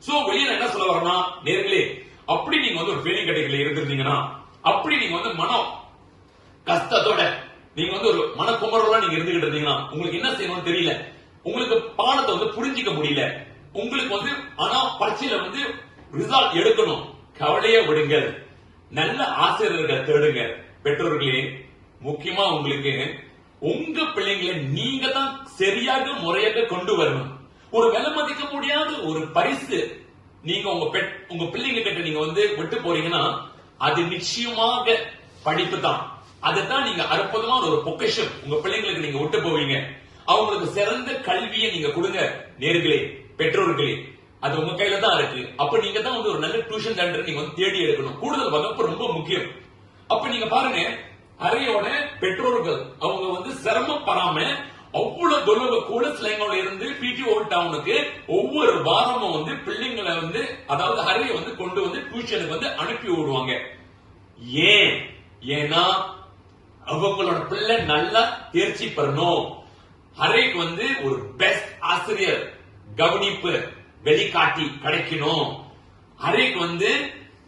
So வெளியில என்ன சொல்ல வரனா நேர்களே, அப்படி நீங்க வந்து ஒரு ஃபெயிலிங் கேட்டகரியில இருந்திருந்தீங்கன்னா, அப்படி நீங்க வந்து மனம் கஷ்டத்தோட நீங்க வந்து ஒரு மனக்குமரோட நீங்க இருந்துகிட்டு இருந்தீங்கன்னா, உங்களுக்கு என்ன செய்யணும்னு தெரியல, உங்களுக்கு பாடத்தை வந்து புரிஞ்சிக்க முடியல, உங்களுக்கு வந்து ஆனா பரீட்சையில வந்து ரிசல்ட் எடுக்கணும், கவலையே விடுங்கள், நல்ல ஆசிரியர்கள் தேடுங்க. பெற்றோர்களே, முக்கியமா உங்களுக்கு உங்க பிள்ளைங்களை நீங்க தான் சரியாக முறையாக கொண்டு வரணும். ஒரு விலை மதிக்க முடியாத ஒரு பரிசு நீங்க உங்க பிள்ளைங்க கிட்ட நீங்க வந்து விட்டு போறீங்கன்னா, அது நிச்சயமாக படிப்பு தான். அதுதான் நீங்க அற்புதமான ஒரு பொக்கிஷம் உங்க பிள்ளைங்களுக்கு நீங்க விட்டு போவீங்க. அவங்களுக்கு சிறந்த கல்வியை நீங்க கொடுங்க. நேர்களே, பெற்றோர்களே, அது உங்க கையில தான் இருக்கு. அப்ப நீங்க தான் வந்து ஒரு நல்ல டியூஷன் சென்டர் நீங்க வந்து தேடி எடுக்கணும். கூடுதல் வகுப்பு ரொம்ப முக்கியம். அப்ப நீங்க பாருங்க, அறையோட பெற்றோர்கள் அவங்க வந்து சிரமப்படாம அவ்வளவு தொலைவு கூட ஸ்லேங்கோல இருந்து பிடிஓ டவுனுக்கு ஒவ்வொரு வாரமும் வந்து பிள்ளைங்களை வந்து அதாவது அறையை வந்து கொண்டு வந்து டியூஷனுக்கு வந்து அனுப்பி விடுவாங்க. ஏன்னா அவங்களோட பிள்ளை நல்லா தேர்ச்சி பெறணும். அறைக்கு வந்து ஒரு பெஸ்ட் ஆசிரியர் கவனிப்பு வெளிக்காட்டி கிடைக்கணும். அறைக்கு வந்து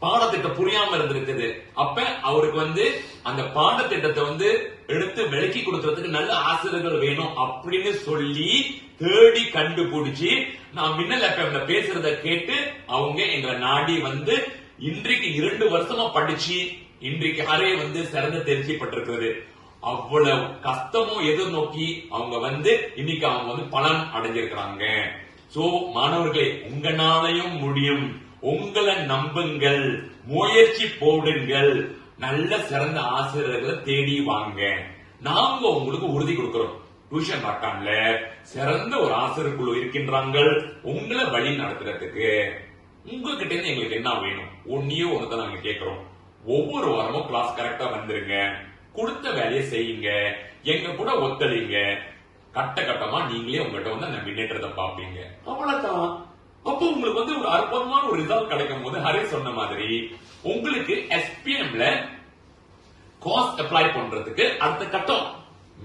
பாடத்திட்டம் புரியாம இருந்திருக்குது, அப்ப அவருக்கு வந்து அந்த பாடத்திட்டத்தை வந்து எடுத்து விளக்கி கொடுக்கறதுக்கு நல்ல ஆசிரியர்கள் வேணும் அப்படின்னு சொல்லி தேடி கண்டுபிடிச்சு நான் மின்னல் எஃப்எம்ல பேசுறத கேட்டு அவங்க எங்களை நாடி வந்து இன்றைக்கு 2 வருஷமா படிச்சு இன்றைக்கு அறை வந்து சிறந்த தேர்ச்சி பெற்றிருக்கிறது. அவ்வளவு கஷ்டமும் எதிர்நோக்கி அவங்க வந்து இன்னைக்கு அவங்க வந்து பலன் அடைஞ்சிருக்கிறாங்க. சோ மாணவர்களே, உங்களாலையும் முடியும். உங்களை நம்புங்கள், முயற்சி போடுங்கள், நல்ல சிறந்த ஆசிரியர்களை தேடி வாங்க. நாங்க உங்களுக்கு உறுதி கொடுக்கிறோம். டியூஷன் டாட்காம்ல சிறந்த ஒரு ஆசிரியர் குழு இருக்கின்றாங்க உங்களை வழி நடத்துறதுக்கு. உங்ககிட்ட இருந்து எங்களுக்கு என்ன வேணும், ஒன்னையோ ஒன்னதான் நாங்க கேட்கிறோம். ஒவ்வொரு வாரமும் கிளாஸ் கரெக்டா வந்துருங்க, கொடுத்த வேலையை செய்யுங்க, எங்க கூட ஒத்துழைங்க. கட்ட கட்டமா நீங்களே உங்ககிட்ட வந்து அந்த முன்னேற்றத்தை பாப்பீங்க. அவ்வளவுதான். அப்போ உங்களுக்கு வந்து ஒரு அற்புதமான ஒரு ரிசல்ட் கிடைக்கும் போது ஹரி சொன்ன மாதிரி உங்களுக்கு எஸ்பிஎம்ல காஸ்ட் அப்ளை பண்றதுக்கு அடுத்த கட்டம்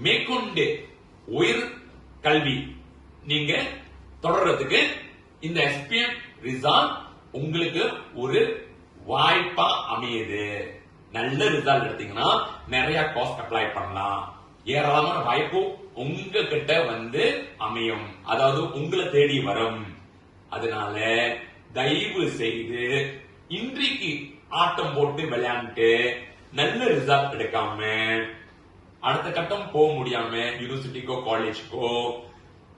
மேற்கொண்டு உயர் கல்வி நீங்க தொடர்றதுக்கு இந்த எஸ்பிஎம் ரிசல்ட் உங்களுக்கு ஒரு வாய்ப்பா அமையுது. நல்ல ரிசல்ட் எடுத்தீங்கன்னா நிறைய காஸ்ட் அப்ளை பண்ணலாம். ஏராளமான வாய்ப்பு உங்ககிட்ட வந்து அமையும், அதாவது உங்களை தேடி வரும். அதனால தயவு செய்து இன்றைக்கு ஆட்டம் போட்டு விளையாண்டு நல்ல ரிசல்ட் எடுக்காம அடுத்த கட்டம் போக முடியாம யூனிவர்சிட்டிக்கோ காலேஜ்க்கோ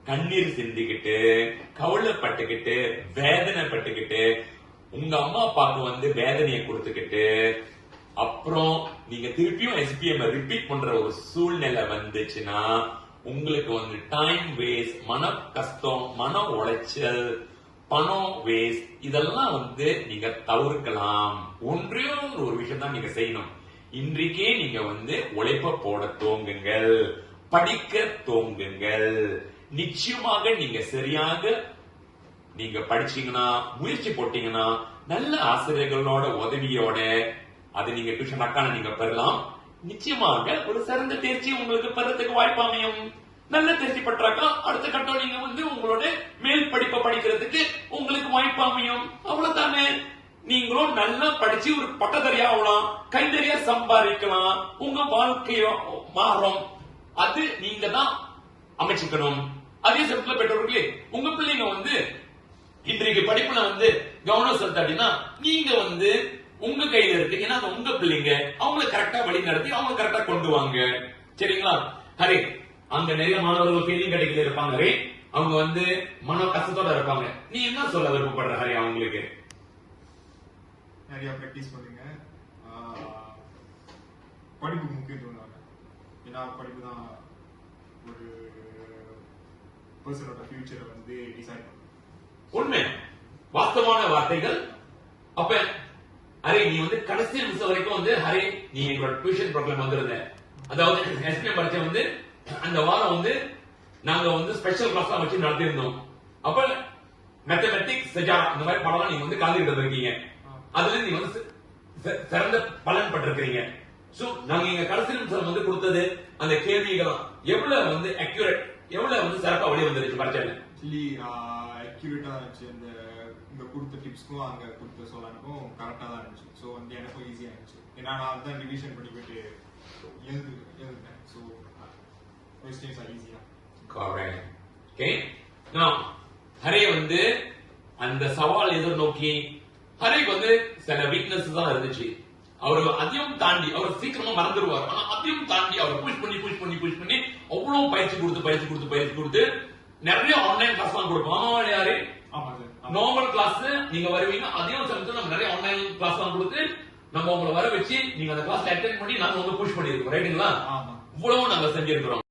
கண்ணீர் சிந்திக்கிட்டு கவலைப்பட்டுக்கிட்டு வேதனைப்பட்டுக்கிட்டு உங்க அம்மா அப்பாவுக்கு வந்து வேதனையை கொடுத்துக்கிட்டு அப்புறம் நீங்க திருப்பியும் எஸ்பிஎம் ரிப்பீட் பண்ற ஒரு சூழ்நிலை வந்துச்சுன்னா உங்களுக்கு வந்து டைம் வேஸ்ட், மன கஷ்டம், மன உளைச்சல், பணம் வேஸ்ட், இதெல்லாம் வந்து நீங்க தவிர்க்கலாம். ஒன்றே ஒரு விஷயம் தான் நீங்க செய்யணும். இன்றைக்கே நீங்க வந்து உழைப்ப போட தோங்குங்கள், படிக்க தோங்குங்கள். நிச்சயமாக நீங்க சரியாக நீங்க படிச்சீங்கன்னா, முயற்சி போட்டீங்கன்னா, நல்ல ஆசிரியர்களோட உதவியோட அது நீங்க டியூஷன் அக்கான நீங்க பெறலாம். நிச்சயமாக ஒரு சிறந்த தேர்ச்சி உங்களுக்கு பெறத்துக்கு வாய்ப்பு அமையும். நல்ல தேர்ச்சி பெற்றாக்கா அடுத்த கட்டம் நீங்க வந்து உங்களோட மேல் படிப்பை படிக்கிறதுக்கு உங்களுக்கு வாய்ப்பு அமையும். அவ்வளவுதானே. நீங்களும் நல்லா படிச்சு ஒரு பட்டதாரியா ஆகலாம், கைத்தறியா சம்பாதிக்கலாம், உங்க வாழ்க்கையோ மாறும். அது நீங்க தான் அமைச்சுக்கணும். அதே சமயத்துல பெற்றோர்களே, உங்க பிள்ளைங்க வந்து இன்றைக்கு படிப்புல வந்து கவனம் செலுத்தாட்டினா நீங்க வந்து உங்க கையில இருக்கு. ஏன்னா உங்க பிள்ளைங்க, அவங்களை கரெக்டா வழி நடத்தி அவங்க கரெக்டா கொண்டு வாங்க. சரிங்களா? ஹரே, அங்க நிறைய மாணவர்கள் ஃபெயிலிங் கேட்டகரியில இருப்பாங்க. ஹரே, அவங்க வந்து மன கஷ்டத்தோட இருப்பாங்க. நீ என்ன சொல்ல விருப்பப்படுற ஹரே? அவங்களுக்கு நிறைய பிராக்டிஸ் பண்ணுங்க, படிப்பு முக்கியத்துவம் தாங்க. ஏன்னா படிப்பு தான் ஒரு பர்சனோட ஃபியூச்சரை வந்து டிசைட் பண்ணும். உண்மை, வாஸ்தவமான வார்த்தைகள். அப்ப ஹரே, நீ வந்து கடைசி நிமிஷம் வரைக்கும் வந்து ஹரே நீ எங்களோட டியூஷன் ப்ரோக்ராம் வந்துருந்த, அதாவது எஸ்பிஎம் பரீட்சை வந்து அந்த வாரம் வந்து நாங்க வந்து ஸ்பெஷல் கிளாஸ் வச்சு நடத்திருந்தோம். அப்ப மேத்தமெட்டிக்ஸ் செஜா இந்த மாதிரி பாடம் நீங்க வந்து கலந்துகிட்டு இருக்கீங்க. அதுல நீங்க வந்து சிறந்த பலன் பட்டிருக்கீங்க. சோ நாங்க எங்க கடைசி நிமிஷம் வந்து கொடுத்தது அந்த கேள்விகள் எவ்வளவு வந்து அக்யூரேட், எவ்வளவு வந்து சிறப்பா வெளியே வந்துருச்சு பரீட்சையில. அக்யூரேட்டா இருந்துச்சு. இந்த கொடுத்த டிப்ஸ்க்கும் அங்க கொடுத்த சொல்லனுக்கும் கரெக்டா தான் இருந்துச்சு. ஸோ வந்து எனக்கும் ஈஸியா இருந்துச்சு. ஏன்னா நான் அதான் ரிவிஷன் பண்ணி போயிட்டு எழுதுட்டேன். ஸோ கொஸ்டின்ஸ் ஆர் ஈஸியா. Correct. Okay. Now, ஹரே வந்து அந்த சவால் எதிர்நோக்கி ஹரேக்கு வந்து சில வீக்னஸ் தான் இருந்துச்சு. அவர் அதையும் தாண்டி அவர் சீக்கிரமா மறந்துடுவார். ஆனா அதையும் தாண்டி அவர் புஷ் பண்ணி அவ்வளவு பயிற்சி கொடுத்து நிறைய ஆன்லைன் கிளாஸ் எல்லாம் கொடுப்போம். ஆமா யாரு ஆமா சார். நார்மல் கிளாஸ் நீங்க வருவீங்க, அதையும் சேர்த்து நம்ம நிறைய ஆன்லைன் கிளாஸ் எல்லாம் கொடுத்து நம்ம உங்களை வர வச்சு நீங்க அந்த கிளாஸ் அட்டென்ட் பண்ணி நாங்க வந்து புஷ் பண்ணிருக்கோம். ரைட்டுங்களா? ஆமா. இவ்வளவு நாங்க செஞ்சிருக்கிறோம்.